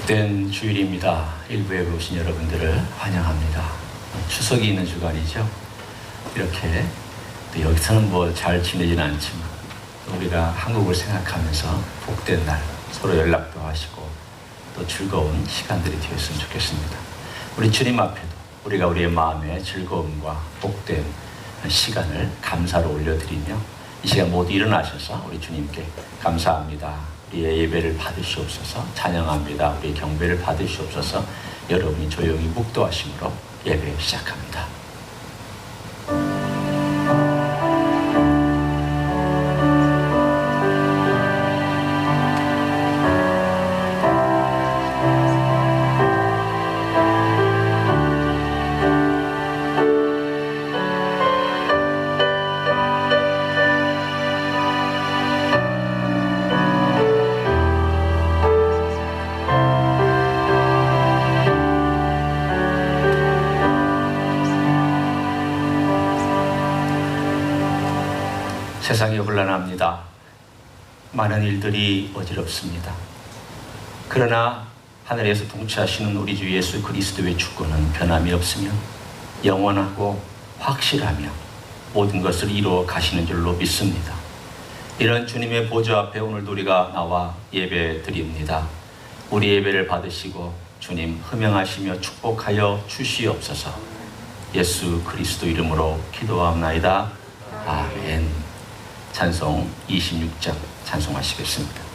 복된 주일입니다. 일부에 오신 여러분들을 환영합니다. 추석이 있는 주간이죠. 이렇게 또 여기서는 뭐 잘 지내지는 않지만 또 우리가 한국을 생각하면서 복된 날 서로 연락도 하시고 또 즐거운 시간들이 되었으면 좋겠습니다. 우리 주님 앞에도 우리가 우리의 마음의 즐거움과 복된 시간을 감사로 올려드리며 이 시간 모두 일어나셔서 우리 주님께 감사합니다, 우리의 예배를 받으시옵소서, 찬양합니다, 우리의 경배를 받으시옵소서. 여러분이 조용히 묵도하심으로 예배 시작합니다. 세상이 혼란합니다. 많은 일들이 어지럽습니다. 그러나 하늘에서 통치하시는 우리 주 예수 그리스도의 주권은 변함이 없으며 영원하고 확실하며 모든 것을 이루어 가시는 줄로 믿습니다. 이런 주님의 보좌 앞에 오늘도 우리가 나와 예배 드립니다. 우리 예배를 받으시고 주님 흠명하시며 축복하여 주시옵소서. 예수 그리스도 이름으로 기도하옵나이다. 아멘. 찬송 26장 찬송하시겠습니다.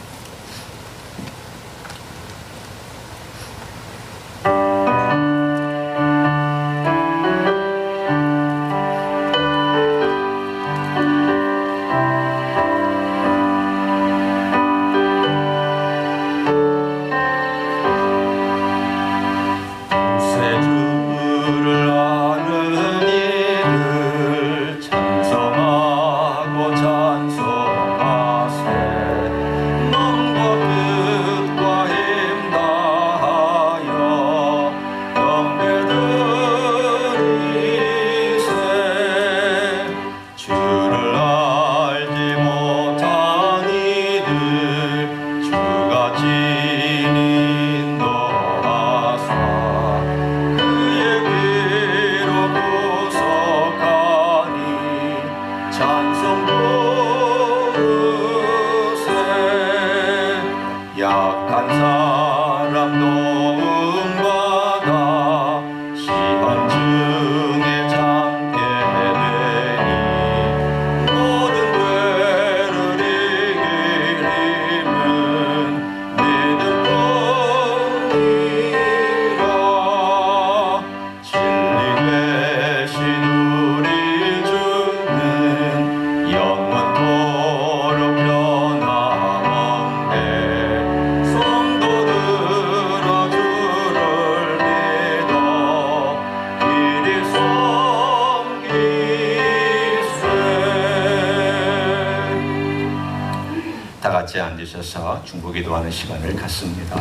앉으셔서 중보기도하는 시간을 갖습니다.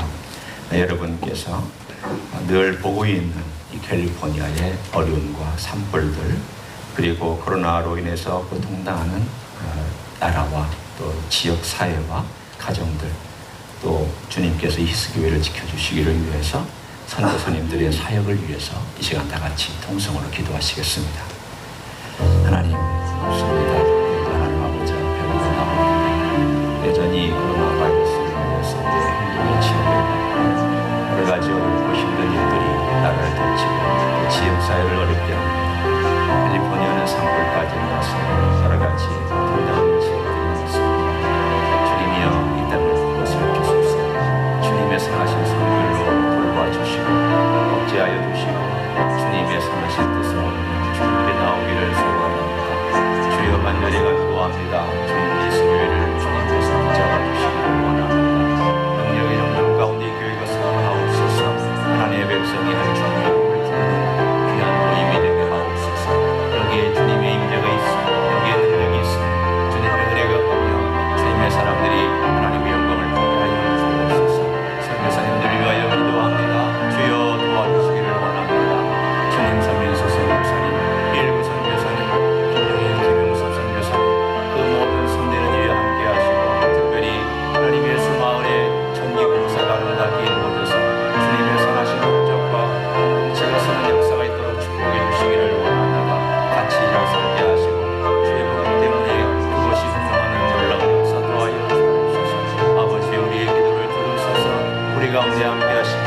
여러분께서 늘 보고 있는 이 캘리포니아의 어려움과 산불들, 그리고 코로나로 인해서 고통당하는 나라와 또 지역 사회와 가정들, 또 주님께서 이 히스기회를 지켜주시기를 위해서 선교사님들의 사역을 위해서 이 시간 다 같이 통성으로 기도하시겠습니다. 하나님 없습니다. 여전히 코로나 바이러스로 인해서 우리의 행동의 지연되고 여러 가지 어렵고 힘든 일들이 나라를 덮치고 또 지역사회를 어렵게 합니다. 캘리포니아는 산불까지 나서 여러 가지 불당한 지역들이 있습니다. 주님이여 이 땅을 보살펴소서. 주님의 선하신 선물로 돌봐주시고 억제하여 주시고 주님의 선하신 뜻으로 주님께 나오기를 소원합니다. 주여 가운데 함께하시며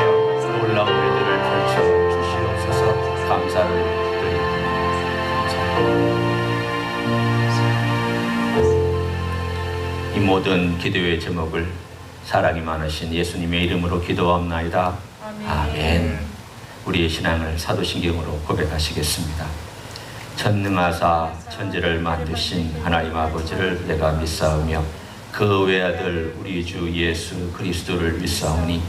놀라운 일들을 펼쳐주시옵소서. 감사를 드립니다. 이 모든 기도의 제목을 사랑이 많으신 예수님의 이름으로 기도하옵나이다. 아멘. 우리의 신앙을 사도신경으로 고백하시겠습니다. 전능하사 천지를 만드신 하나님 아버지를 내가 믿사오며 그 외아들 우리 주 예수 그리스도를 믿사오니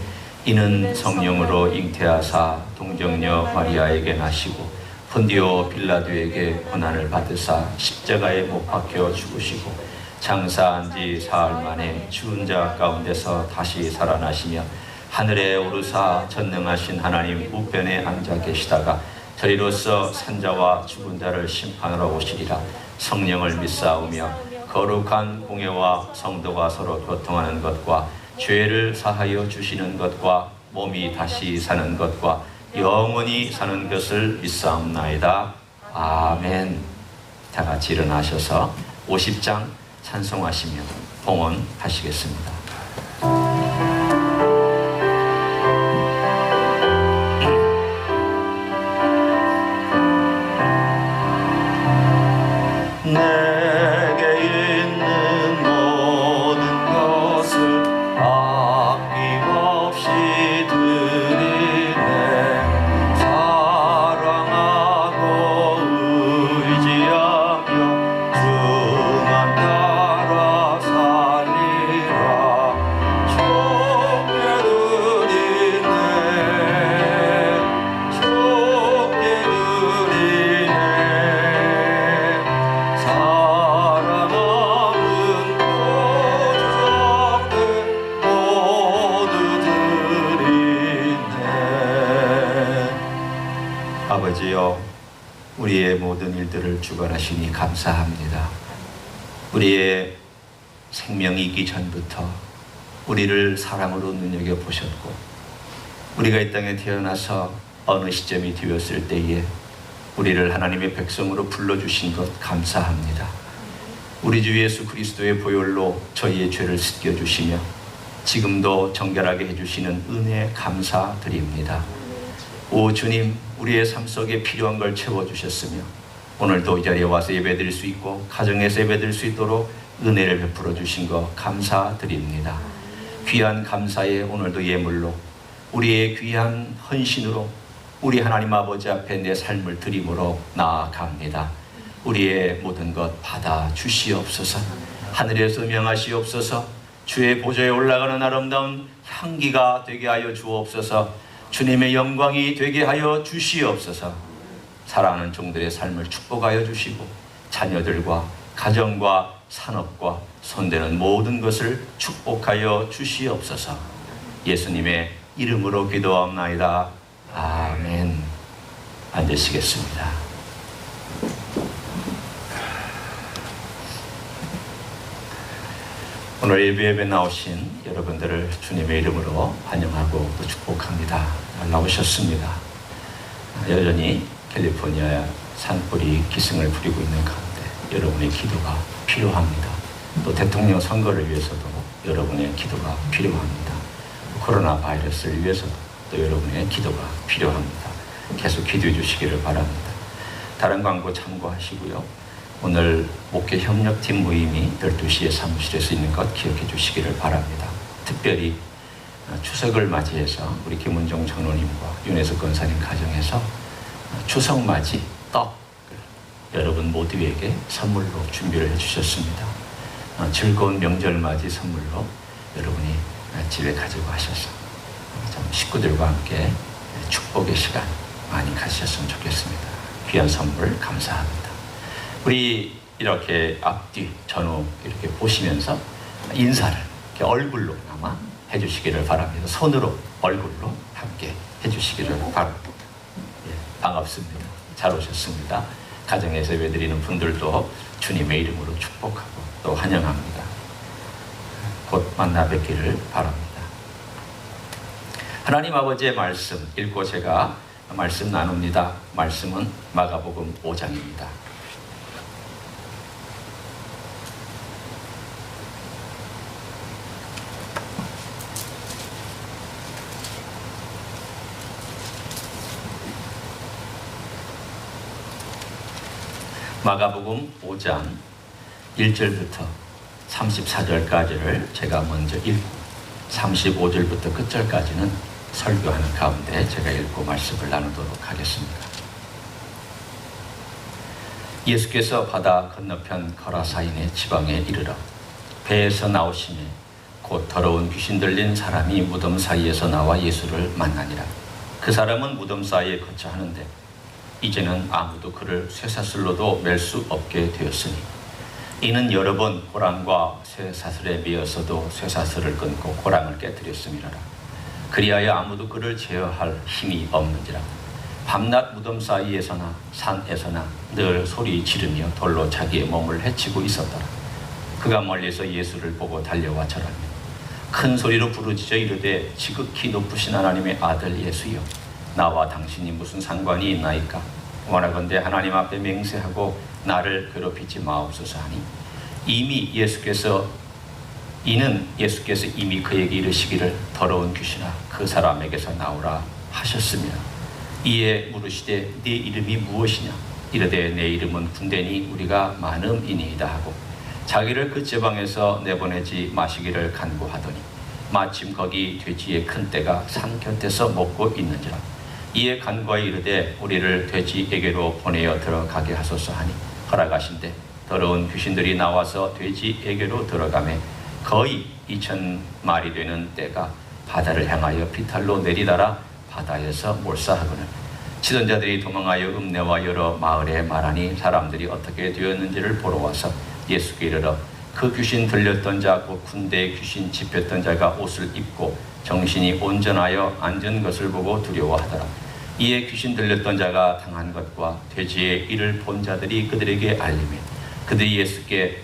이는 성령으로 잉태하사 동정녀 마리아에게 나시고 본디오 빌라도에게 고난을 받으사 십자가에 못 박혀 죽으시고 장사한 지 사흘 만에 죽은 자 가운데서 다시 살아나시며 하늘에 오르사 전능하신 하나님 우편에 앉아 계시다가 저리로서 산자와 죽은 자를 심판하러 오시리라. 성령을 믿사오며 거룩한 공예와 성도가 서로 교통하는 것과 죄를 사하여 주시는 것과 몸이 다시 사는 것과 영원히 사는 것을 믿사옵나이다. 아멘. 다 같이 일어나셔서 50장 찬송하시며 봉헌하시겠습니다. 내게 있는 모든 것을 아낌없이 드리네. 사랑하고 의지하며 주만 따라 살리라. 좋게 드리네. 좋게 드리네. 아버지여, 우리의 모든 일들을 주관하시니 감사합니다. 우리의 생명이기 전부터 우리를 사랑으로 눈여겨보셨고 우리가 이 땅에 태어나서 어느 시점이 되었을 때에 우리를 하나님의 백성으로 불러주신 것 감사합니다. 우리 주 예수 그리스도의 보혈로 저희의 죄를 씻겨주시며 지금도 정결하게 해주시는 은혜 감사드립니다. 오 주님, 우리의 삶 속에 필요한 걸 채워주셨으며 오늘도 이 자리에 와서 예배드릴 수 있고 가정에서 예배드릴 수 있도록 은혜를 베풀어 주신 것 감사드립니다. 귀한 감사에 오늘도 예물로 우리의 귀한 헌신으로 우리 하나님 아버지 앞에 내 삶을 드림으로 나아갑니다. 우리의 모든 것 받아 주시옵소서. 하늘에서 명하시옵소서. 주의 보좌에 올라가는 아름다운 향기가 되게 하여 주옵소서. 주님의 영광이 되게 하여 주시옵소서. 사랑하는 종들의 삶을 축복하여 주시고 자녀들과 가정과 산업과 손대는 모든 것을 축복하여 주시옵소서. 예수님의 이름으로 기도하옵나이다. 아멘. 앉으시겠습니다. 오늘 예배에 나오신 여러분들을 주님의 이름으로 환영하고 또 축복합니다. 나오셨습니다. 여전히 캘리포니아 산불이 기승을 부리고 있는 가운데 여러분의 기도가 필요합니다. 또 대통령 선거를 위해서도 여러분의 기도가 필요합니다. 코로나 바이러스를 위해서도 또 여러분의 기도가 필요합니다. 계속 기도해 주시기를 바랍니다. 다른 광고 참고하시고요. 오늘 목회 협력팀 모임이 12시에 사무실에서 있는 것 기억해 주시기를 바랍니다. 특별히 추석을 맞이해서 우리 김은종 전우님과 윤혜석 권사님 가정에서 추석 맞이 떡을 여러분 모두에게 선물로 준비를 해주셨습니다. 즐거운 명절 맞이 선물로 여러분이 집에 가지고 가셔서 식구들과 함께 축복의 시간 많이 가지셨으면 좋겠습니다. 귀한 선물 감사합니다. 우리 이렇게 앞뒤 전후 이렇게 보시면서 인사를 이렇게 얼굴로나마 해주시기를 바랍니다. 손으로 얼굴로 함께 해주시기를 바랍니다. 예, 반갑습니다. 잘 오셨습니다. 가정에서 예배드리는 분들도 주님의 이름으로 축복하고 또 환영합니다. 곧 만나 뵙기를 바랍니다. 하나님 아버지의 말씀 읽고 제가 말씀 나눕니다. 말씀은 마가복음 5장입니다. 마가복음 5장 1절부터 34절까지를 제가 먼저 읽고 35절부터 끝절까지는 설교하는 가운데 제가 읽고 말씀을 나누도록 하겠습니다. 예수께서 바다 건너편 거라사인의 지방에 이르러 배에서 나오시매 곧 더러운 귀신 들린 사람이 무덤 사이에서 나와 예수를 만나니라. 그 사람은 무덤 사이에 거처하는데 이제는 아무도 그를 쇠사슬로도 맬 수 없게 되었으니 이는 여러 번 호랑과 쇠사슬에 매어서도 쇠사슬을 끊고 호랑을 깨뜨렸음이라. 그리하여 아무도 그를 제어할 힘이 없는지라. 밤낮 무덤 사이에서나 산에서나 늘 소리 지르며 돌로 자기의 몸을 해치고 있었더라. 그가 멀리서 예수를 보고 달려와 절하며 큰 소리로 부르짖어 이르되 지극히 높으신 하나님의 아들 예수여, 나와 당신이 무슨 상관이 있나이까? 원하건대 하나님 앞에 맹세하고 나를 괴롭히지 마옵소서 하니 예수께서 이미 그에게 이르시기를 더러운 귀신아 그 사람에게서 나오라 하셨으며 이에 물으시되 네 이름이 무엇이냐? 이르되 내 이름은 군대니 우리가 많음이니이다 하고 자기를 그 지방에서 내보내지 마시기를 간구하더니 마침 거기 돼지의 큰 떼가 산 곁에서 먹고 있는지라. 이에 간구하여 이르되 우리를 돼지에게로 보내어 들어가게 하소서 하니 허락하신대 더러운 귀신들이 나와서 돼지에게로 들어가매 거의 2,000마리 되는 떼가 바다를 향하여 비탈로 내리달아 바다에서 몰사하거늘 치던 자들이 도망하여 읍내와 여러 마을에 말하니 사람들이 어떻게 되었는지를 보러 와서 예수께 이르러 그 귀신 들렸던 자 곧 군대에 귀신 집혔던 자가 옷을 입고 정신이 온전하여 앉은 것을 보고 두려워하더라. 이에 귀신 들렸던 자가 당한 것과 돼지의 일을 본 자들이 그들에게 알리며 그들이 예수께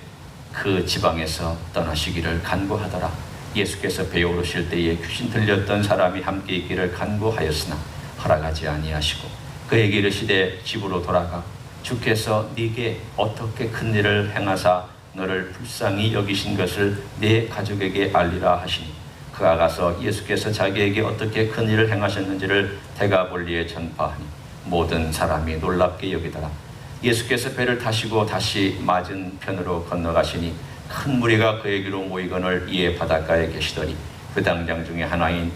그 지방에서 떠나시기를 간구하더라. 예수께서 배에 오르실 때에 귀신 들렸던 사람이 함께 있기를 간구하였으나 허락하지 아니하시고 그에게 이르시되 집으로 돌아가 주께서 네게 어떻게 큰 일을 행하사 너를 불쌍히 여기신 것을 네 가족에게 알리라 하시니 그가 가서 예수께서 자기에게 어떻게 큰 일을 행하셨는지를 데가볼리에 전파하니 모든 사람이 놀랍게 여기더라. 예수께서 배를 타시고 다시 맞은 편으로 건너가시니 큰 무리가 그에게로 모이거늘 이에 바닷가에 계시더니 그 당장 중에 하나인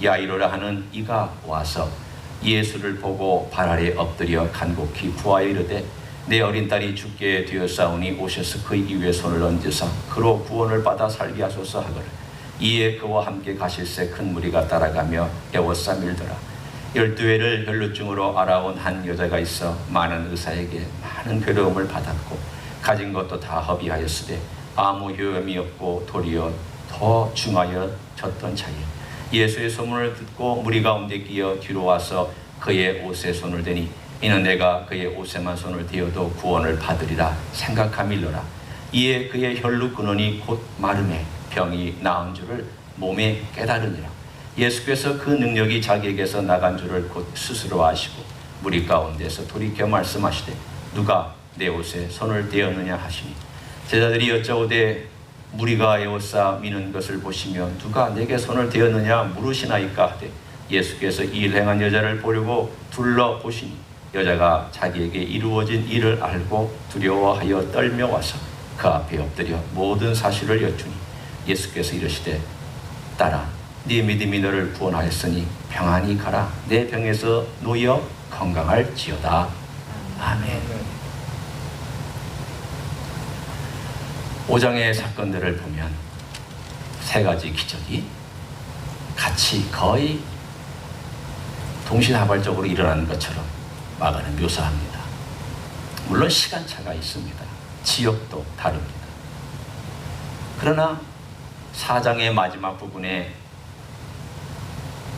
야이로라 하는 이가 와서 예수를 보고 발 아래 엎드려 간곡히 구하여 이르되 내 어린 딸이 죽게 되었사오니 오셔서 그 위에 손을 얹으사 그로 구원을 받아 살게 하소서 하거늘 이에 그와 함께 가실새 큰 무리가 따라가며 애워싸 밀더라. 12회를 혈루증으로 알아온 한 여자가 있어 많은 의사에게 많은 괴로움을 받았고 가진 것도 다 허비하였으되 아무 효험이 없고 도리어 더 중하여졌던 차에 예수의 소문을 듣고 무리 가운데 끼어 뒤로 와서 그의 옷에 손을 대니 이는 내가 그의 옷에만 손을 대어도 구원을 받으리라 생각함일러라. 이에 그의 혈루 근원이 곧 마름에 병이 나은 줄을 몸에 깨달으니라. 예수께서 그 능력이 자기에게서 나간 줄을 곧 스스로 아시고 무리 가운데서 돌이켜 말씀하시되 누가 내 옷에 손을 대었느냐 하시니 제자들이 여짜오되 무리가 에워싸 미는 것을 보시며 누가 내게 손을 대었느냐 물으시나이까 하되 예수께서 이 일 행한 여자를 보려고 둘러보시니 여자가 자기에게 이루어진 일을 알고 두려워하여 떨며 와서 그 앞에 엎드려 모든 사실을 여쭈니 예수께서 이르시되 딸아 네 믿음이 너를 구원하였으니 평안히 가라. 내 병에서 놓여 건강할지어다. 아멘. 5장의 사건들을 보면 세 가지 기적이 같이 거의 동시다발적으로 일어나는 것처럼 마가는 묘사합니다. 물론 시간차가 있습니다. 지역도 다릅니다. 그러나 4장의 마지막 부분에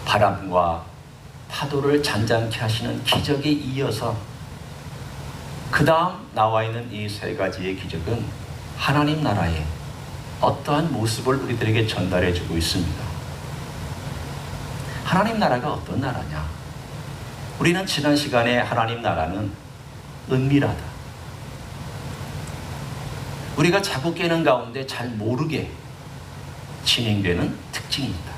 바람과 파도를 잔잔케 하시는 기적에 이어서 그 다음 나와 있는 이 세 가지의 기적은 하나님 나라의 어떠한 모습을 우리들에게 전달해 주고 있습니다. 하나님 나라가 어떤 나라냐? 우리는 지난 시간에 하나님 나라는 은밀하다, 우리가 자꾸 깨는 가운데 잘 모르게 진행되는 특징이 있다.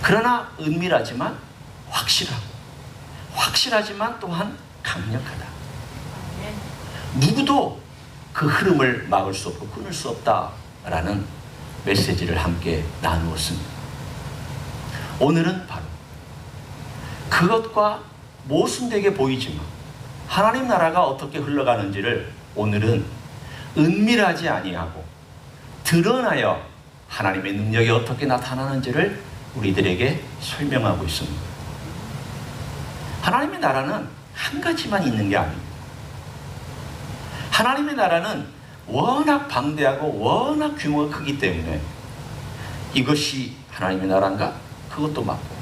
그러나 은밀하지만 확실하고 확실하지만 또한 강력하다. 누구도 그 흐름을 막을 수 없고 끊을 수 없다라는 메시지를 함께 나누었습니다. 오늘은 바로 그것과 모순되게 보이지만 하나님 나라가 어떻게 흘러가는지를 오늘은 은밀하지 아니하고 드러나여 하나님의 능력이 어떻게 나타나는지를 우리들에게 설명하고 있습니다. 하나님의 나라는 한 가지만 있는 게 아닙니다. 하나님의 나라는 워낙 방대하고 워낙 규모가 크기 때문에 이것이 하나님의 나라인가? 그것도 맞고,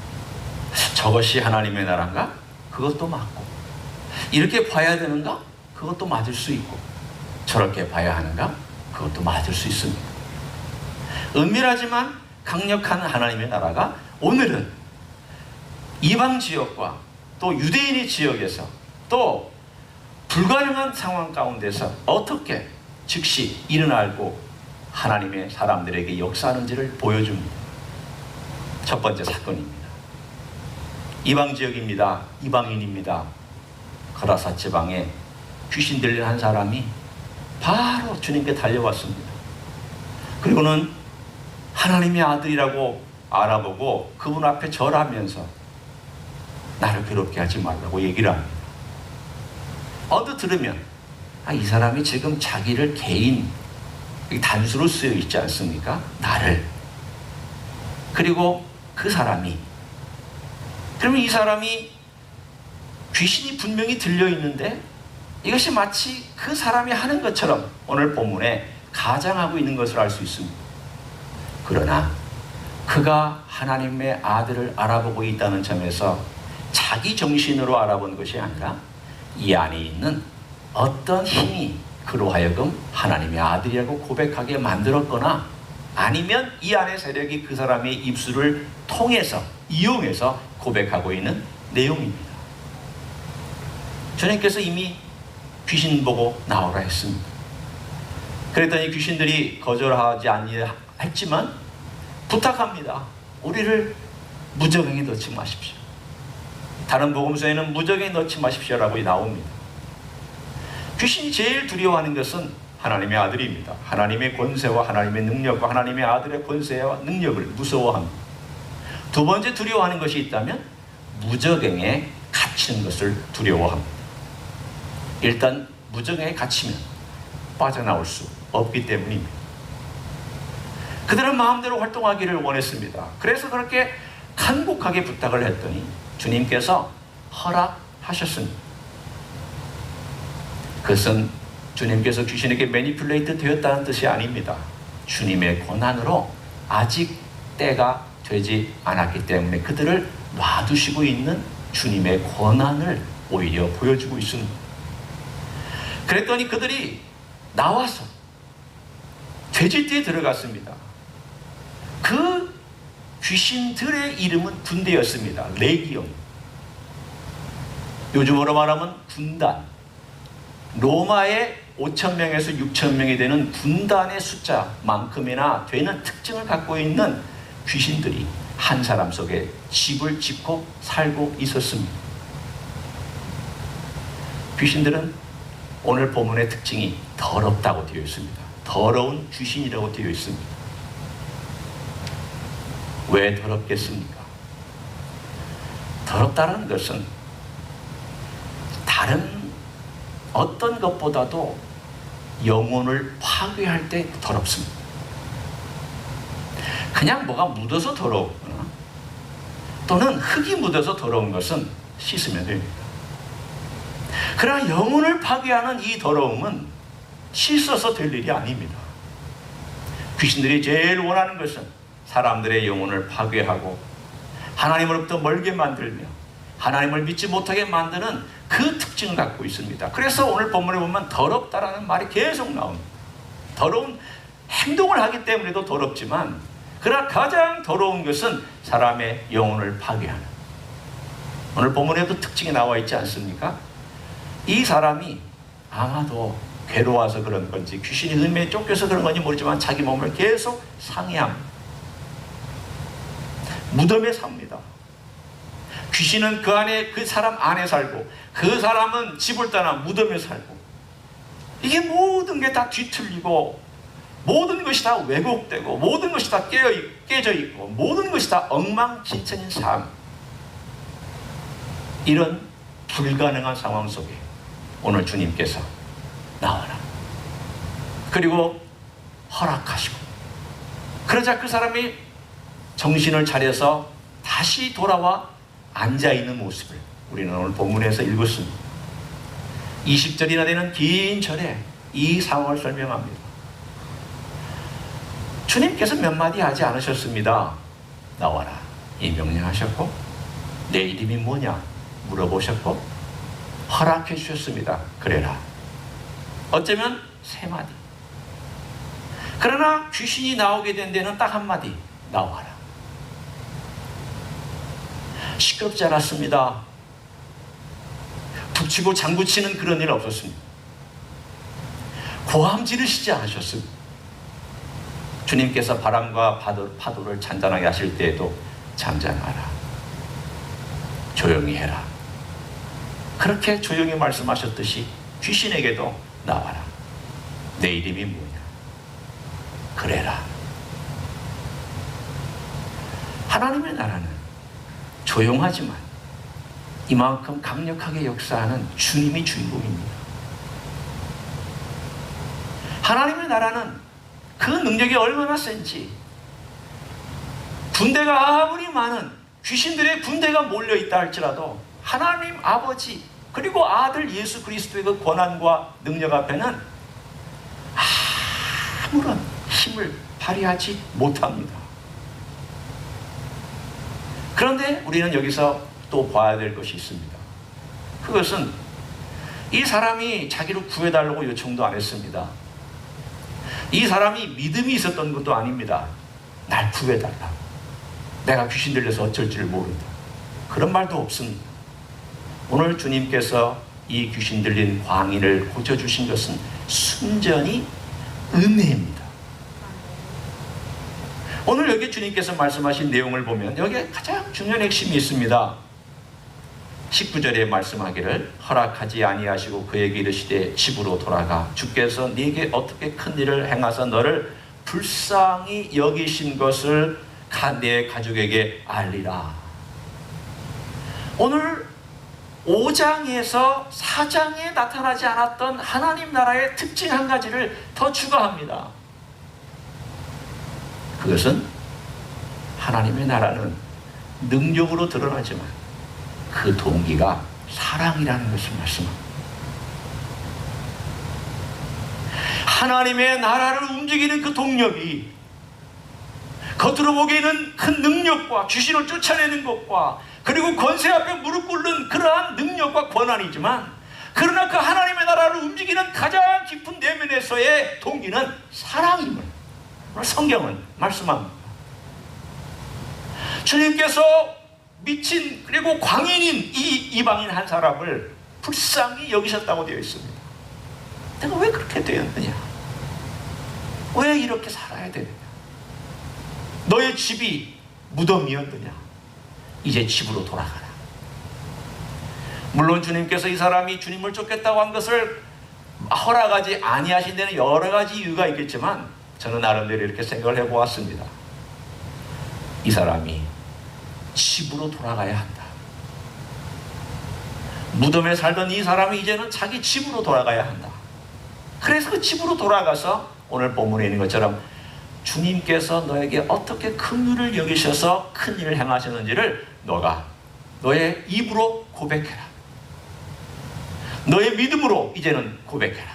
저것이 하나님의 나라인가? 그것도 맞고, 이렇게 봐야 되는가? 그것도 맞을 수 있고, 저렇게 봐야 하는가? 그것도 맞을 수 있습니다. 은밀하지만 강력한 하나님의 나라가 오늘은 이방 지역과 또 유대인의 지역에서 또 불가능한 상황 가운데서 어떻게 즉시 일어나고 하나님의 사람들에게 역사하는지를 보여줍니다. 첫 번째 사건입니다. 이방 지역입니다. 이방인입니다. 거라사 지방에 귀신 들린 한 사람이 바로 주님께 달려왔습니다. 그리고는 하나님의 아들이라고 알아보고 그분 앞에 절하면서 나를 괴롭게 하지 말라고 얘기를 합니다. 언뜻 들으면 이 사람이 지금 자기를 개인 단수로 쓰여 있지 않습니까? 나를. 그리고 그 사람이, 그러면 이 사람이 귀신이 분명히 들려 있는데 이것이 마치 그 사람이 하는 것처럼 오늘 본문에 가장하고 있는 것을 알 수 있습니다. 그러나 그가 하나님의 아들을 알아보고 있다는 점에서 자기 정신으로 알아본 것이 아니라 이 안에 있는 어떤 힘이 그로 하여금 하나님의 아들이라고 고백하게 만들었거나 아니면 이 안의 세력이 그 사람의 입술을 통해서 이용해서 고백하고 있는 내용입니다. 주님께서 이미 귀신 보고 나오라 했습니다. 그랬더니 귀신들이 거절하지 않았지만 부탁합니다. 우리를 무저갱에 넣지 마십시오. 다른 복음서에는 무저갱에 넣지 마십시오라고 나옵니다. 귀신이 제일 두려워하는 것은 하나님의 아들입니다. 하나님의 권세와 하나님의 능력과 하나님의 아들의 권세와 능력을 무서워합니다. 두 번째 두려워하는 것이 있다면 무저갱에 갇히는 것을 두려워합니다. 일단 무저갱에 갇히면 빠져나올 수 없기 때문입니다. 그들은 마음대로 활동하기를 원했습니다. 그래서 그렇게 간곡하게 부탁을 했더니 주님께서 허락하셨습니다. 그것은 주님께서 귀신에게 매니플레이트 되었다는 뜻이 아닙니다. 주님의 권한으로 아직 때가 되지 않았기 때문에 그들을 놔두시고 있는 주님의 권한을 오히려 보여주고 있습니다. 그랬더니 그들이 나와서 돼지띠에 들어갔습니다. 그 귀신들의 이름은 군대였습니다. 레기온. 요즘으로 말하면 군단. 로마의 5,000명에서 6,000명이 되는 군단의 숫자만큼이나 되는 특징을 갖고 있는 귀신들이 한 사람 속에 집을 짓고 살고 있었습니다. 귀신들은 오늘 본문의 특징이 더럽다고 되어 있습니다. 더러운 귀신이라고 되어 있습니다. 왜 더럽겠습니까? 더럽다는 것은 다른 어떤 것보다도 영혼을 파괴할 때 더럽습니다. 그냥 뭐가 묻어서 더러웠거나 또는 흙이 묻어서 더러운 것은 씻으면 됩니다. 그러나 영혼을 파괴하는 이 더러움은 씻어서 될 일이 아닙니다. 귀신들이 제일 원하는 것은 사람들의 영혼을 파괴하고 하나님으로부터 멀게 만들며 하나님을 믿지 못하게 만드는 그 특징을 갖고 있습니다. 그래서 오늘 본문에 보면 더럽다라는 말이 계속 나옵니다. 더러운 행동을 하기 때문에도 더럽지만 그러나 가장 더러운 것은 사람의 영혼을 파괴하는, 오늘 본문에도 특징이 나와 있지 않습니까? 이 사람이 아마도 괴로워서 그런 건지 귀신이 음에 쫓겨서 그런 건지 모르지만 자기 몸을 계속 상해합니다. 무덤에 삽니다. 귀신은 그 안에, 그 사람 안에 살고 그 사람은 집을 떠나 무덤에 살고 이게 모든 게 다 뒤틀리고 모든 것이 다 왜곡되고 모든 것이 다 깨져 있고 모든 것이 다 엉망진창인 삶, 이런 불가능한 상황 속에 오늘 주님께서 나와라, 그리고 허락하시고, 그러자 그 사람이 정신을 차려서 다시 돌아와 앉아있는 모습을 우리는 오늘 본문에서 읽었습니다. 20절이나 되는 긴 절에 이 상황을 설명합니다. 주님께서 몇 마디 하지 않으셨습니다. 나와라, 이 명령하셨고, 내 이름이 뭐냐 물어보셨고, 허락해 주셨습니다. 그래라. 어쩌면 3마디. 그러나 귀신이 나오게 된 데는 딱 한마디, 나와라. 시끄럽지 않았습니다. 북치고 장구치는 그런 일 없었습니다. 고함 지르시지 않으셨습니다. 주님께서 바람과 파도를 잔잔하게 하실 때에도 잠잠하라, 조용히 해라, 그렇게 조용히 말씀하셨듯이 귀신에게도 나와라, 내 이름이 뭐냐 그래라. 하나님의 나라는 조용하지만 이만큼 강력하게 역사하는 주님이 주인공입니다. 하나님의 나라는 그 능력이 얼마나 센지, 군대가 아무리 많은 귀신들의 군대가 몰려있다 할지라도 하나님 아버지 그리고 아들 예수 그리스도의 그 권한과 능력 앞에는 아무런 힘을 발휘하지 못합니다. 그런데 우리는 여기서 또 봐야 될 것이 있습니다. 그것은 이 사람이 자기를 구해달라고 요청도 안 했습니다. 이 사람이 믿음이 있었던 것도 아닙니다. 날 구해달라, 내가 귀신 들려서 어쩔 줄 모른다, 그런 말도 없습니다. 오늘 주님께서 이 귀신 들린 광인을 고쳐주신 것은 순전히 은혜입니다. 오늘 여기 주님께서 말씀하신 내용을 보면 여기에 가장 중요한 핵심이 있습니다. 19절에 말씀하기를 허락하지 아니하시고 그에게 이르시되 집으로 돌아가 주께서 네게 어떻게 큰 일을 행하사 너를 불쌍히 여기신 것을 내 가족에게 알리라. 오늘 5장에서 4장에 나타나지 않았던 하나님 나라의 특징 한 가지를 더 추가합니다. 그것은 하나님의 나라는 능력으로 드러나지만 그 동기가 사랑이라는 것을 말씀합니다. 하나님의 나라를 움직이는 그 동력이 겉으로 보기에는 큰 능력과 귀신을 쫓아내는 것과 그리고 권세 앞에 무릎 꿇는 그러한 능력과 권한이지만, 그러나 그 하나님의 나라를 움직이는 가장 깊은 내면에서의 동기는 사랑임을 성경은 말씀합니다. 주님께서 미친 그리고 광인인 이 이방인 한 사람을 불쌍히 여기셨다고 되어 있습니다. 내가 왜 그렇게 되었느냐? 왜 이렇게 살아야 되느냐? 너의 집이 무덤이었느냐? 이제 집으로 돌아가라. 물론 주님께서 이 사람이 주님을 쫓겠다고 한 것을 허락하지 아니하신 데는 여러 가지 이유가 있겠지만 저는 나름대로 이렇게 생각을 해보았습니다. 이 사람이 집으로 돌아가야 한다. 무덤에 살던 이 사람이 이제는 자기 집으로 돌아가야 한다. 그래서 그 집으로 돌아가서 오늘 본문에 있는 것처럼 주님께서 너에게 어떻게 긍휼을 여기셔서 큰 일을 행하셨는지를 너가 너의 입으로 고백해라. 너의 믿음으로 이제는 고백해라.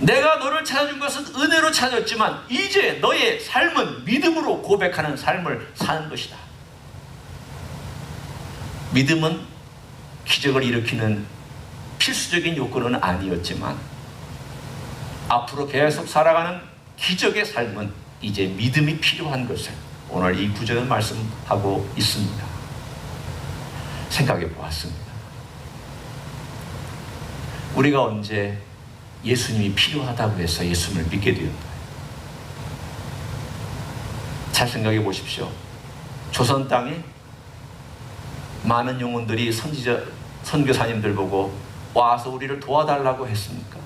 내가 너를 찾아준 것은 은혜로 찾았지만 이제 너의 삶은 믿음으로 고백하는 삶을 사는 것이다. 믿음은 기적을 일으키는 필수적인 요건은 아니었지만 앞으로 계속 살아가는 기적의 삶은 이제 믿음이 필요한 것을 오늘 이 구절은 말씀하고 있습니다. 생각해 보았습니다. 우리가 언제 예수님이 필요하다고 해서 예수님을 믿게 되었나요? 잘 생각해 보십시오. 조선 땅에 많은 영혼들이 선교사님들 보고 와서 우리를 도와달라고 했습니까?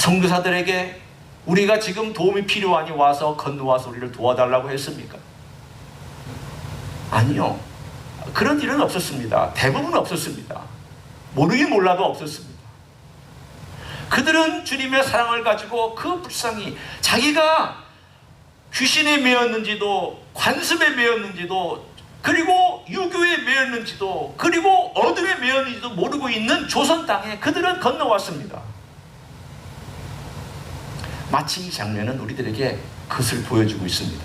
선교사들에게 우리가 지금 도움이 필요하니 와서 건너와서 우리를 도와달라고 했습니까? 아니요. 그런 일은 없었습니다. 대부분 없었습니다. 모르긴 몰라도 없었습니다. 그들은 주님의 사랑을 가지고 그 불쌍히 자기가 귀신에 매였는지도 관습에 매였는지도 그리고 유교에 매였는지도 그리고 어둠에 매였는지도 모르고 있는 조선 땅에 그들은 건너왔습니다. 마치 이 장면은 우리들에게 그것을 보여주고 있습니다.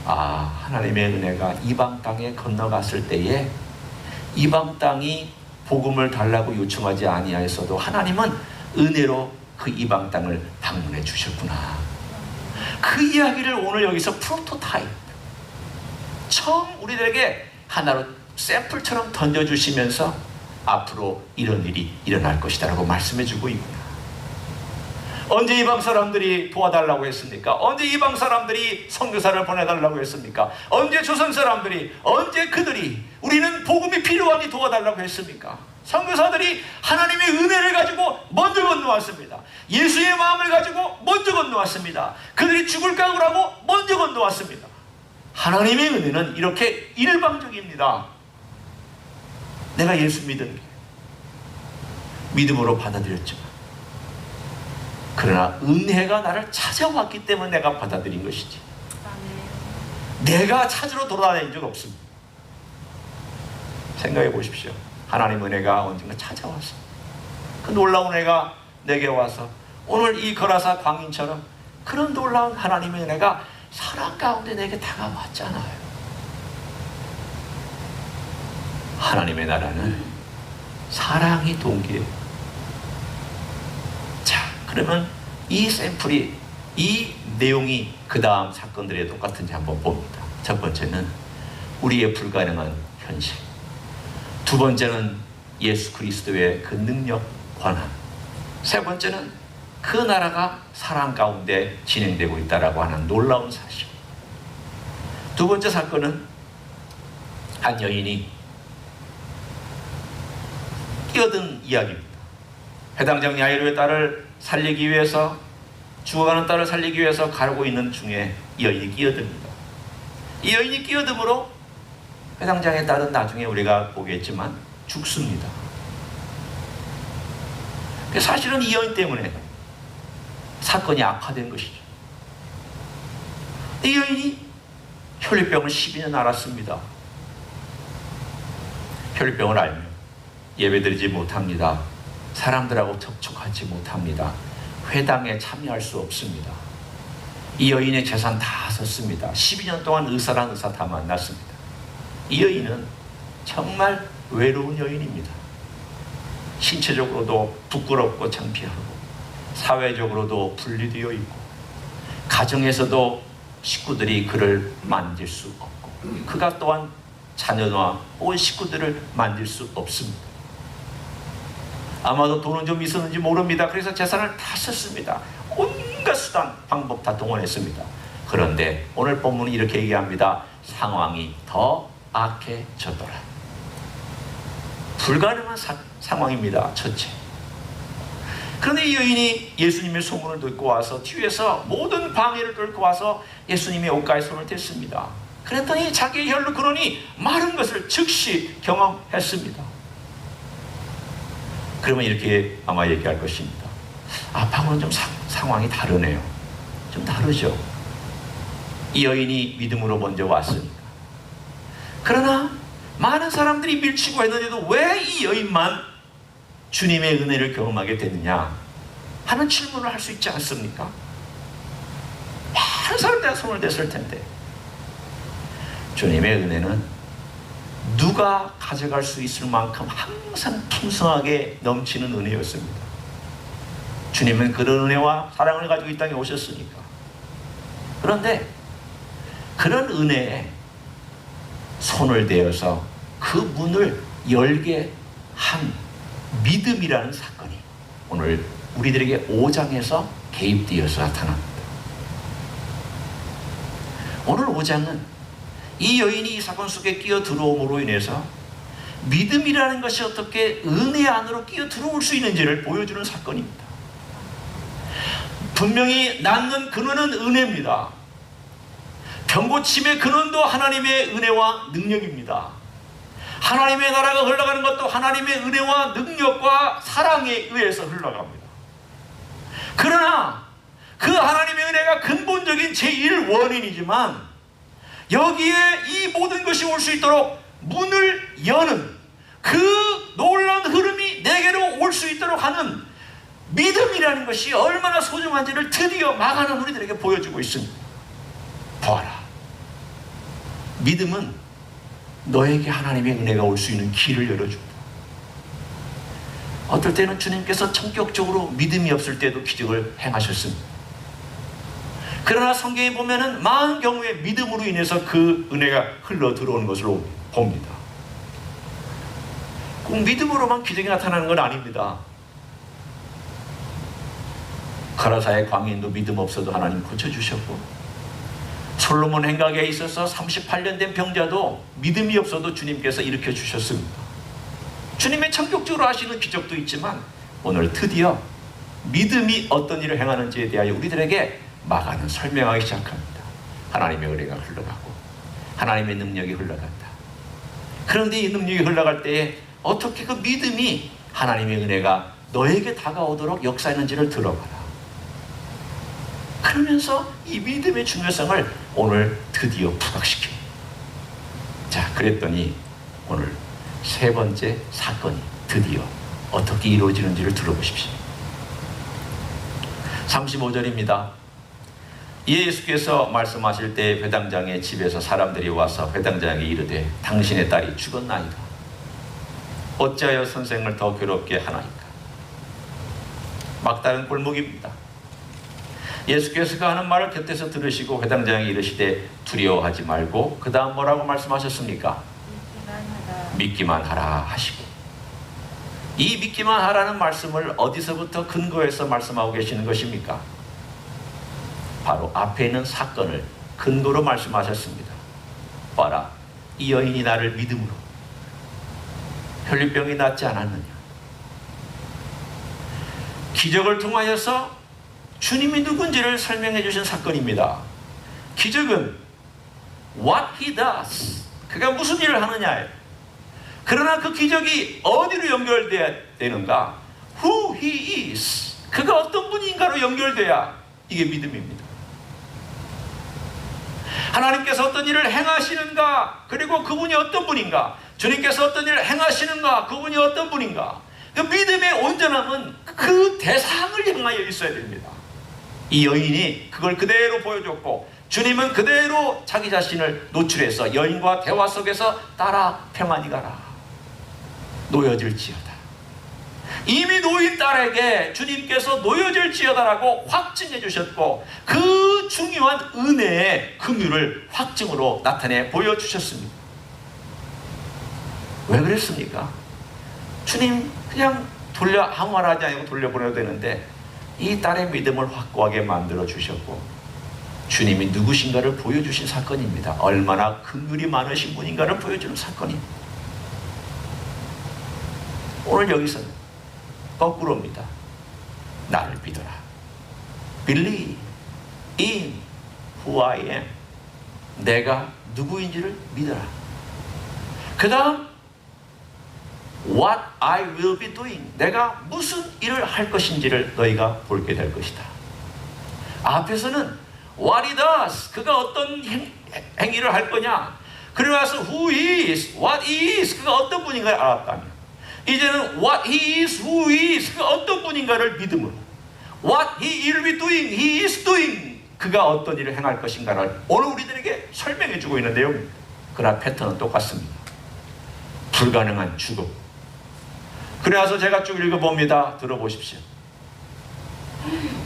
아, 하나님의 은혜가 이방 땅에 건너갔을 때에 이방 땅이 복음을 달라고 요청하지 아니하였어도 하나님은 은혜로 그 이방 땅을 방문해 주셨구나. 그 이야기를 오늘 여기서 프로토타입, 처음 우리들에게 하나로 샘플처럼 던져주시면서 앞으로 이런 일이 일어날 것이다 라고 말씀해주고 있구나. 언제 이방 사람들이 도와달라고 했습니까? 언제 이방 사람들이 선교사를 보내달라고 했습니까? 언제 조선 사람들이, 언제 그들이 우리는 복음이 필요하니 도와달라고 했습니까? 선교사들이 하나님의 은혜를 가지고 먼저 건너왔습니다. 예수의 마음을 가지고 먼저 건너왔습니다. 그들이 죽을 각오를 하고 먼저 건너왔습니다. 하나님의 은혜는 이렇게 일방적입니다. 내가 예수 믿은 게 믿음으로 받아들였지만, 그러나 은혜가 나를 찾아왔기 때문에 내가 받아들인 것이지, 내가 찾으러 돌아다닌 적 없습니다. 생각해 보십시오. 하나님 은혜가 언젠가 찾아와서 그 놀라운 은혜가 내게 와서 오늘 이 거라사 광인처럼 그런 놀라운 하나님의 은혜가 사랑 가운데 내게 다가왔잖아요. 하나님의 나라는 사랑이 동기예요. 자, 그러면 이 샘플이, 이 내용이 그 다음 사건들에 똑같은지 한번 봅니다. 첫 번째는 우리의 불가능한 현실, 두 번째는 예수 그리스도의 그 능력, 권한, 세 번째는 그 나라가 사랑 가운데 진행되고 있다라고 하는 놀라운 사실. 두 번째 사건은 한 여인이 끼어든 이야기입니다. 회당장 야이로의 딸을 살리기 위해서, 죽어가는 딸을 살리기 위해서 가르고 있는 중에 이 여인이 끼어듭니다. 이 여인이 끼어듦으로 회당장의 딸은 나중에 우리가 보겠지만 죽습니다. 사실은 이 여인 때문에 사건이 악화된 것이죠. 이 여인이 혈류병을 12년 앓았습니다. 혈류병을 알며 예배드리지 못합니다. 사람들하고 접촉하지 못합니다. 회당에 참여할 수 없습니다. 이 여인의 재산 다 썼습니다. 12년 동안 의사랑 의사 다 만났습니다. 이 여인은 정말 외로운 여인입니다. 신체적으로도 부끄럽고 창피하고, 사회적으로도 분리되어 있고, 가정에서도 식구들이 그를 만질 수 없고, 그가 또한 자녀와 온 식구들을 만질 수 없습니다. 아마도 돈은 좀 있었는지 모릅니다. 그래서 재산을 다 썼습니다. 온갖 수단, 방법 다 동원했습니다. 그런데 오늘 본문은 이렇게 얘기합니다. 상황이 더 악해졌더라. 불가능한 상황입니다. 첫째. 그런데 이 여인이 예수님의 소문을 듣고 와서 뒤에서 모든 방해를 뚫고 와서 예수님의 옷가에 손을 댔습니다. 그랬더니 자기의 혈루 근원이 마른 것을 즉시 경험했습니다. 그러면 이렇게 아마 얘기할 것입니다. 아빠하고는 좀 상황이 다르네요. 좀 다르죠. 이 여인이 믿음으로 먼저 왔으니까. 그러나 많은 사람들이 밀치고 했는데도 왜 이 여인만 주님의 은혜를 경험하게 됐느냐 하는 질문을 할 수 있지 않습니까? 많은 사람들이 손을 댔을 텐데, 주님의 은혜는 누가 가져갈 수 있을 만큼 항상 풍성하게 넘치는 은혜였습니다. 주님은 그런 은혜와 사랑을 가지고 이 땅에 오셨으니까. 그런데 그런 은혜에 손을 대어서 그 문을 열게 한 믿음이라는 사건이 오늘 우리들에게 5장에서 개입되어서 나타납니다. 오늘 5장은 이 여인이 이 사건 속에 끼어 들어옴으로 인해서 믿음이라는 것이 어떻게 은혜 안으로 끼어 들어올 수 있는지를 보여주는 사건입니다. 분명히 낫는 근원은 은혜입니다. 병고침의 근원도 하나님의 은혜와 능력입니다. 하나님의 나라가 흘러가는 것도 하나님의 은혜와 능력과 사랑에 의해서 흘러갑니다. 그러나 그 하나님의 은혜가 근본적인 제1원인이지만 여기에 이 모든 것이 올 수 있도록 문을 여는 그 놀라운 흐름이 내게로 올 수 있도록 하는 믿음이라는 것이 얼마나 소중한지를 드디어 마가는 우리들에게 보여주고 있습니다. 보아라, 믿음은 너에게 하나님의 은혜가 올 수 있는 길을 열어줍니다. 어떨 때는 주님께서 성격적으로 믿음이 없을 때도 기적을 행하셨습니다. 그러나 성경에 보면은 많은 경우에 믿음으로 인해서 그 은혜가 흘러 들어오는 것으로 봅니다. 꼭 믿음으로만 기적이 나타나는 건 아닙니다. 가라사의 광인도 믿음 없어도 하나님 고쳐주셨고, 솔로몬 행각에 있어서 38년 된 병자도 믿음이 없어도 주님께서 일으켜 주셨습니다. 주님의 청격적으로 하시는 기적도 있지만 오늘 드디어 믿음이 어떤 일을 행하는지에 대하여 우리들에게 마가는 설명하기 시작합니다. 하나님의 은혜가 흘러가고 하나님의 능력이 흘러간다. 그런데 이 능력이 흘러갈 때에 어떻게 그 믿음이 하나님의 은혜가 너에게 다가오도록 역사하는지를 들어봐라. 그러면서 이 믿음의 중요성을 오늘 드디어 부각시킵니다. 자, 그랬더니 오늘 세 번째 사건이 드디어 어떻게 이루어지는지를 들어보십시오. 35절입니다. 예수께서 말씀하실 때 회당장의 집에서 사람들이 와서 회당장에게 이르되 당신의 딸이 죽었나이다. 어찌하여 선생을 더 괴롭게 하나이까. 막다른 골목입니다. 예수께서 그 하는 말을 곁에서 들으시고 회당장에 이르시되 두려워하지 말고, 그 다음 뭐라고 말씀하셨습니까? 믿기만 하라 하시고, 이 믿기만 하라는 말씀을 어디서부터 근거해서 말씀하고 계시는 것입니까? 바로 앞에 있는 사건을 근거로 말씀하셨습니다. 봐라, 이 여인이 나를 믿음으로 혈류병이 낫지 않았느냐. 기적을 통하여서 주님이 누군지를 설명해 주신 사건입니다. 기적은 what he does, 그가 무슨 일을 하느냐예요. 그러나 그 기적이 어디로 연결돼야 되는가? who he is, 그가 어떤 분인가로 연결돼야 이게 믿음입니다. 하나님께서 어떤 일을 행하시는가, 그리고 그분이 어떤 분인가, 주님께서 어떤 일을 행하시는가, 그분이 어떤 분인가, 그 믿음의 온전함은 그 대상을 향하여 있어야 됩니다. 이 여인이 그걸 그대로 보여줬고, 주님은 그대로 자기 자신을 노출해서 여인과 대화 속에서 따라 평안히 가라, 놓여질지어다. 이미 놓인 딸에게 주님께서 놓여질지어다라고 확증해 주셨고, 그 중요한 은혜의 긍휼을 확증으로 나타내 보여주셨습니다. 왜 그랬습니까? 주님 그냥 아무 말 하지 않고 돌려보내도 되는데 이 딸의 믿음을 확고하게 만들어 주셨고, 주님이 누구신가를 보여주신 사건입니다. 얼마나 긍휼이 많으신 분인가를 보여주는 사건입니다. 오늘 여기서는 거꾸로입니다. 나를 믿어라. Believe in who I am. 내가 누구인지를 믿어라. 그 다음 What I will be doing, 내가 무슨 일을 할 것인지를 너희가 볼게 될 것이다. 앞에서는 What he does, 그가 어떤 행위를 할 거냐, 그리고 나서 Who is, What is, 그가 어떤 분인가를 알았다면, 이제는 What he is, Who is, 그가 어떤 분인가를 믿음으로 What he will be doing, he is doing, 그가 어떤 일을 행할 것인가를 오늘 우리들에게 설명해 주고 있는 내용입니다. 그러나 패턴은 똑같습니다. 불가능한 죽음. 그래서 제가 쭉 읽어봅니다. 들어보십시오.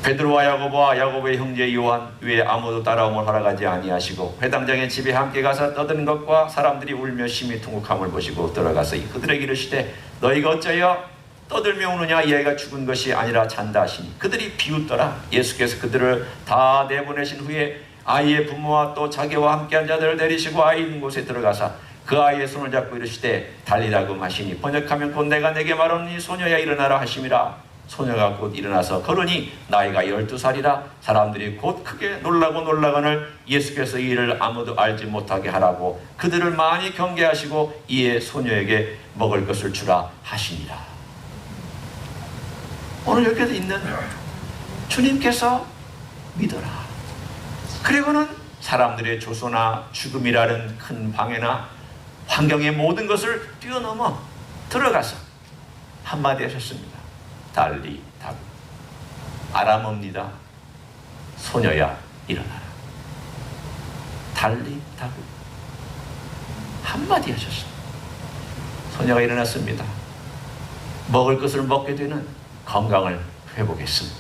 베드로와 야고보와 야고보의 형제 요한 외에 아무도 따라옴을 허락하지 아니하시고, 회당장의 집에 함께 가서 떠드는 것과 사람들이 울며 심히 통곡함을 보시고 들어가서 그들에게 이르시되 너희가 어찌하여 떠들며 우느냐. 이 아이가 죽은 것이 아니라 잔다 하시니 그들이 비웃더라. 예수께서 그들을 다 내보내신 후에 아이의 부모와 또 자기와 함께한 자들을 데리시고 아이 있는 곳에 들어가사 그 아이의 손을 잡고 이르시되 달리라고 하시니, 번역하면 곧 내가 내게 말하노니 소녀야 일어나라 하심이라. 소녀가 곧 일어나서 걸으니 나이가 12살이라 사람들이 곧 크게 놀라거늘 예수께서 이 일을 아무도 알지 못하게 하라고 그들을 많이 경계하시고 이에 소녀에게 먹을 것을 주라 하시니라. 오늘 여기에 있는 주님께서 믿어라. 그리고는 사람들의 조소나 죽음이라는 큰 방해나 환경의 모든 것을 뛰어넘어 들어가서 한마디 하셨습니다. 달리 다구 아람어입니다. 소녀야 일어나라. 달리 다구 한마디 하셨습니다. 소녀가 일어났습니다. 먹을 것을 먹게 되는 건강을 회복했습니다.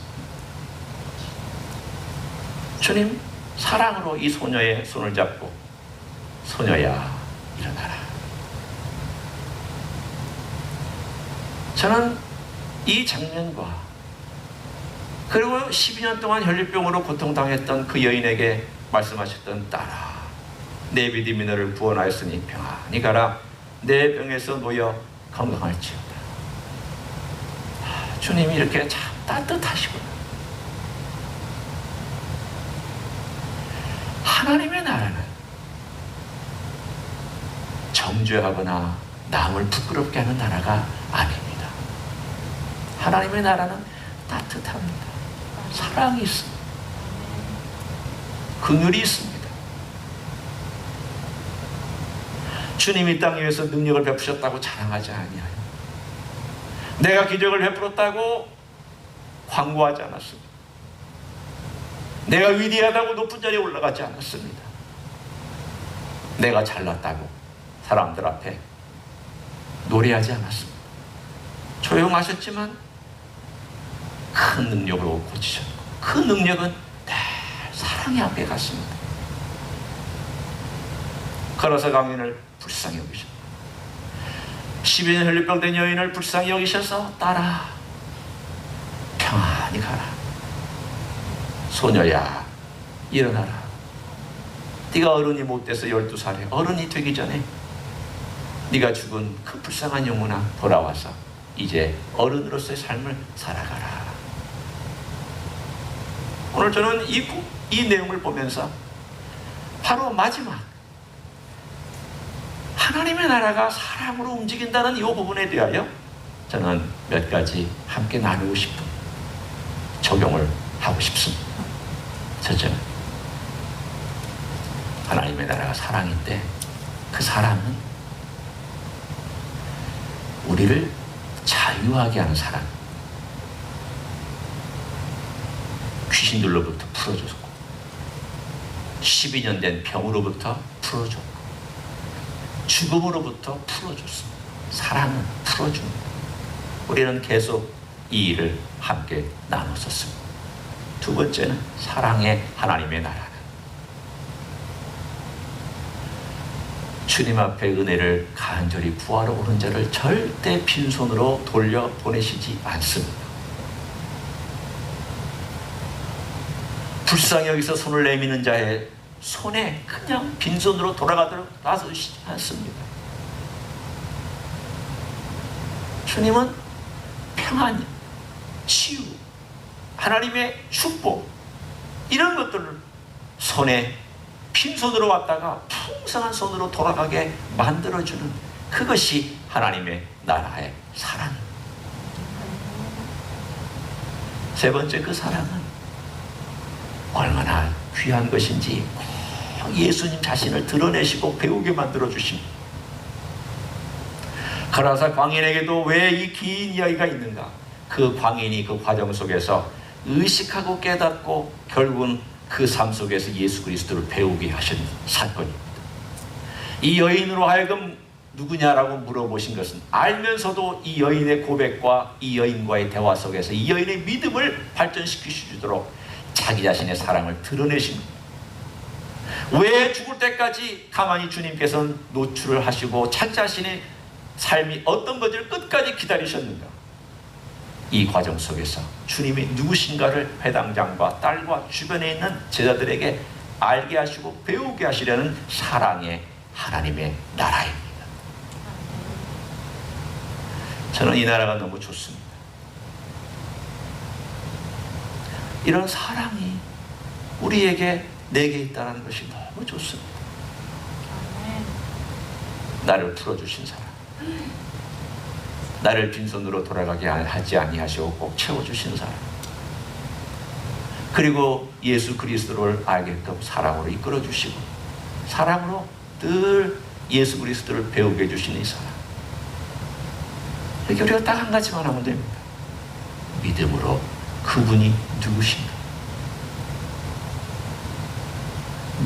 주님 사랑으로 이 소녀의 손을 잡고 소녀야 일어나라. 저는 이 장면과 그리고 12년 동안 혈류병으로 고통당했던 그 여인에게 말씀하셨던 딸아 내 믿음이 너를 구원하였으니 평안히 가라. 내 병에서 놓여 건강할지어다. 주님이 이렇게 참 따뜻하시구나. 하나님의 나라는 정죄하거나 남을 부끄럽게 하는 나라가 아닙니다. 하나님의 나라는 따뜻합니다. 사랑이 있습니다. 긍휼이 있습니다. 주님이 땅 위에서 능력을 베푸셨다고 자랑하지 아니하여 내가 기적을 베풀었다고 광고하지 않았습니다. 내가 위대하다고 높은 자리에 올라가지 않았습니다. 내가 잘났다고 사람들 앞에 노래하지 않았습니다. 조용하셨지만 큰 능력으로 고치셨고 그 능력은 늘 사랑의 앞에 갔습니다. 걸어서 강인을 불쌍히 여기셨고 12년 혈류병된 여인을 불쌍히 여기셔서 딸아 평안히 가라. 소녀야 일어나라. 네가 어른이 못 돼서 12살에 어른이 되기 전에 네가 죽은 그 불쌍한 영혼아 돌아와서 이제 어른으로서의 삶을 살아가라. 오늘 저는 이 내용을 보면서 바로 마지막 하나님의 나라가 사랑으로 움직인다는 이 부분에 대하여 저는 몇 가지 함께 나누고 싶은 적용을 하고 싶습니다. 첫째, 하나님의 나라가 사랑인데 그 사랑은 우리를 자유하게 하는 사랑. 귀신들로부터 풀어줬고 12년 된 병으로부터 풀어줬고 죽음으로부터 풀어줬습니다. 사랑은 풀어줍니다. 우리는 계속 이 일을 함께 나눴었습니다. 두 번째는 사랑의 하나님의 나라는 주님 앞에 은혜를 간절히 구하러 오는 자를 절대 빈손으로 돌려보내시지 않습니다. 불쌍히 여기서 손을 내미는 자의 손에 그냥 빈손으로 돌아가도록 놔두시지 않습니다. 주님은 평안, 치유, 하나님의 축복 이런 것들을 손에 빈손으로 왔다가 풍성한 손으로 돌아가게 만들어주는 그것이 하나님의 나라의 사랑. 세 번째, 그 사랑은 얼마나 귀한 것인지 예수님 자신을 드러내시고 배우게 만들어 주십니다. 가라사 광인에게도 왜 이 긴 이야기가 있는가? 그 광인이 그 과정 속에서 의식하고 깨닫고 결국은 그 삶 속에서 예수 그리스도를 배우게 하신 사건입니다. 이 여인으로 하여금 누구냐라고 물어보신 것은 알면서도 이 여인의 고백과 이 여인과의 대화 속에서 이 여인의 믿음을 발전시키시도록 자기 자신의 사랑을 드러내십니다. 왜 죽을 때까지 가만히 주님께서는 노출을 하시고 자기 자신의 삶이 어떤 건지를 끝까지 기다리셨는가? 이 과정 속에서 주님이 누구신가를 회당장과 딸과 주변에 있는 제자들에게 알게 하시고 배우게 하시려는 사랑의 하나님의 나라입니다. 저는 이 나라가 너무 좋습니다. 이런 사랑이 우리에게 내게 있다는 것이 너무 좋습니다. 나를 풀어주신 사람, 나를 빈손으로 돌아가게 하지 아니하시고 꼭 채워주신 사람, 그리고 예수 그리스도를 알게끔 사랑으로 이끌어주시고 사랑으로 늘 예수 그리스도를 배우게 해주시는 이 사람. 이렇게 우리가 딱 한 가지만 하면 됩니다. 믿음으로 그분이 누구신가,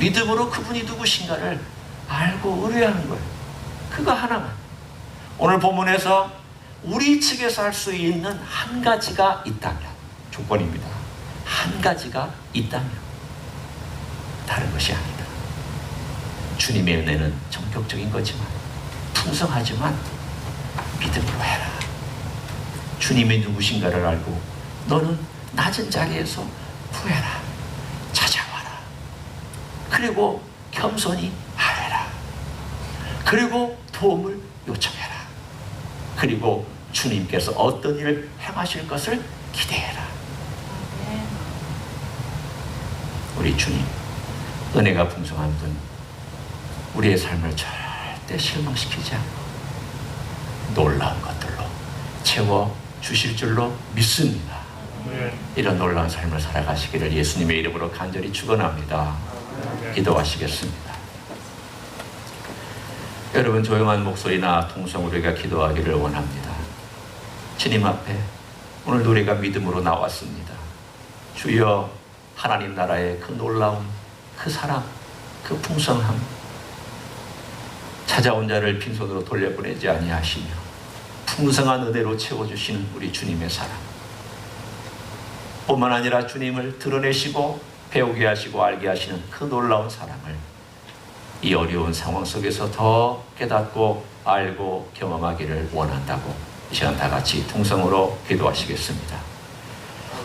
믿음으로 그분이 누구신가를 알고 의뢰하는 거예요. 그거 하나만. 오늘 본문에서 우리 측에서 할 수 있는 한 가지가 있다면, 조건입니다. 한 가지가 있다면 다른 것이 아니다. 주님의 은혜는 전격적인 거지만, 풍성하지만 믿음으로 해라. 주님이 누구신가를 알고 너는 낮은 자리에서 구해라. 찾아와라. 그리고 겸손히 아뢰라. 그리고 도움을 요청해라. 그리고 주님께서 어떤 일을 행하실 것을 기대해라. 우리 주님, 은혜가 풍성한 분, 우리의 삶을 절대 실망시키지 않고 놀라운 것들로 채워 주실 줄로 믿습니다. 이런 놀라운 삶을 살아가시기를 예수님의 이름으로 간절히 축원합니다. 기도하시겠습니다. 여러분, 조용한 목소리나 통성으로 우리가 기도하기를 원합니다. 주님 앞에 오늘도 우리가 믿음으로 나왔습니다. 주여, 하나님 나라의 그 놀라움, 그 사랑, 그 풍성함, 찾아온 자를 빈손으로 돌려보내지 아니하시며 풍성한 은혜로 채워주시는 우리 주님의 사랑, 뿐만 아니라 주님을 드러내시고 배우게 하시고 알게 하시는 그 놀라운 사랑을 이 어려운 상황 속에서 더 깨닫고 알고 경험하기를 원한다고 이 시간 다 같이 통성으로 기도하시겠습니다.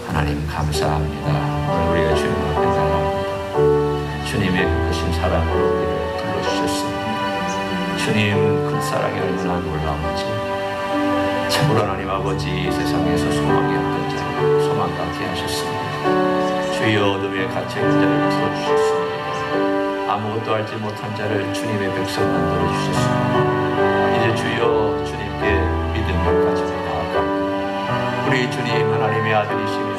하나님 감사합니다. 오늘 우리가 주님 앞에 나갑니다. 주님의 그 크신 사랑으로 우리를 불러주셨습니다. 주님 그 사랑이 얼마나 놀라운지, 참으로 하나님 아버지, 세상에서 소망이 없던 자를 소망 갖게 하셨습니다. 주여, 어둠에 갇혀 있는 자를 풀어주셨습니다. 아무것도 알지 못한 자를 주님의 백성 만들어 주셨습니다. 이제 주여, 주님께 믿음을 가지고 나아갑니다. 우리 주님 하나님의 아들이시며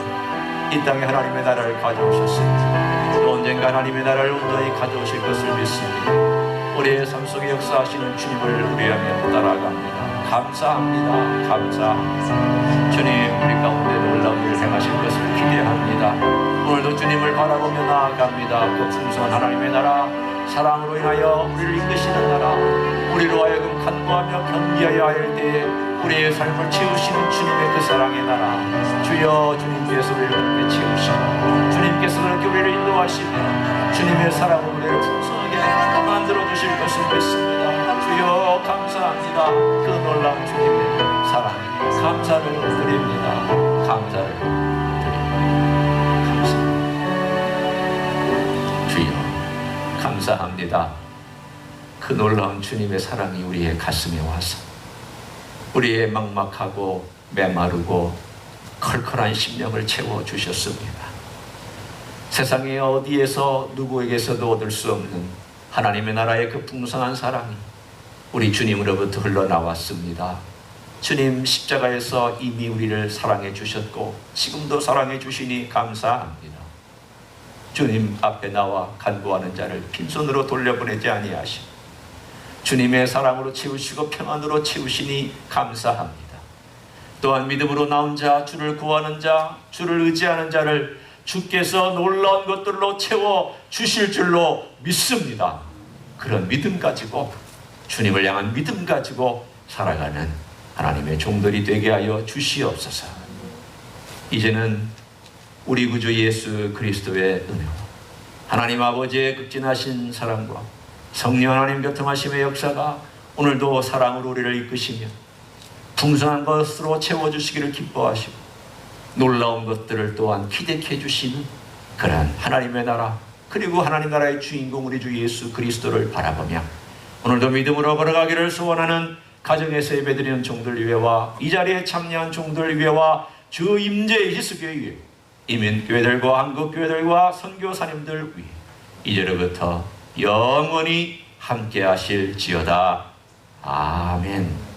이 땅에 하나님의 나라를 가져오셨습니다. 또 언젠가 하나님의 나라를 온전히 가져오실 것을 믿습니다. 우리의 삶 속에 역사하시는 주님을 우리하며 따라갑니다. 감사합니다. 감사합니다. 주님, 우리 가운데 놀라운 일을 행하실 것을 기대합니다. 오늘도 주님을 바라보며 나아갑니다. 그 풍성한 하나님의 나라, 사랑으로 인하여 우리를 이끄시는 나라, 우리로 하여금 간구하며 경기하여 할 때에 우리의 삶을 채우시는 주님의 그 사랑의 나라, 주여, 주님께서 우리를 그렇게 채우시고 주님께서 그렇게 우리를 인도하시며 주님의 사랑으로 우리를 풍성하게 만들어 주실 것을 믿습니다. 주여, 감사합니다. 그 놀라운 주님의 사랑, 감사를 드립니다. 감사를 드립니다. 주여, 감사합니다. 그 놀라운 주님의 사랑이 우리의 가슴에 와서 우리의 막막하고 메마르고 컬컬한 심령을 채워주셨습니다. 세상에 어디에서 누구에게서도 얻을 수 없는 하나님의 나라의 그 풍성한 사랑이 우리 주님으로부터 흘러나왔습니다. 주님, 십자가에서 이미 우리를 사랑해 주셨고 지금도 사랑해 주시니 감사합니다. 주님 앞에 나와 간구하는 자를 빈손으로 돌려보내지 아니하시고 주님의 사랑으로 채우시고 평안으로 채우시니 감사합니다. 또한 믿음으로 나온 자, 주를 구하는 자, 주를 의지하는 자를 주께서 놀라운 것들로 채워 주실 줄로 믿습니다. 그런 믿음 가지고, 주님을 향한 믿음 가지고 살아가는 하나님의 종들이 되게 하여 주시옵소서. 이제는 우리 구주 예수 그리스도의 은혜와 하나님 아버지의 극진하신 사랑과 성령 하나님 교통하심의 역사가 오늘도 사랑으로 우리를 이끄시며 풍성한 것으로 채워주시기를 기뻐하시고 놀라운 것들을 또한 기대케 해주시는 그러한 하나님의 나라, 그리고 하나님 나라의 주인공 우리 주 예수 그리스도를 바라보며 오늘도 믿음으로 걸어가기를 소원하는 가정에서 예배드리는 종들 위에와 이 자리에 참여한 종들 위에와 주 임재의 희수교회 위에 이민교회들과 한국교회들과 선교사님들 위해 이제로부터 영원히 함께 하실지어다. 아멘.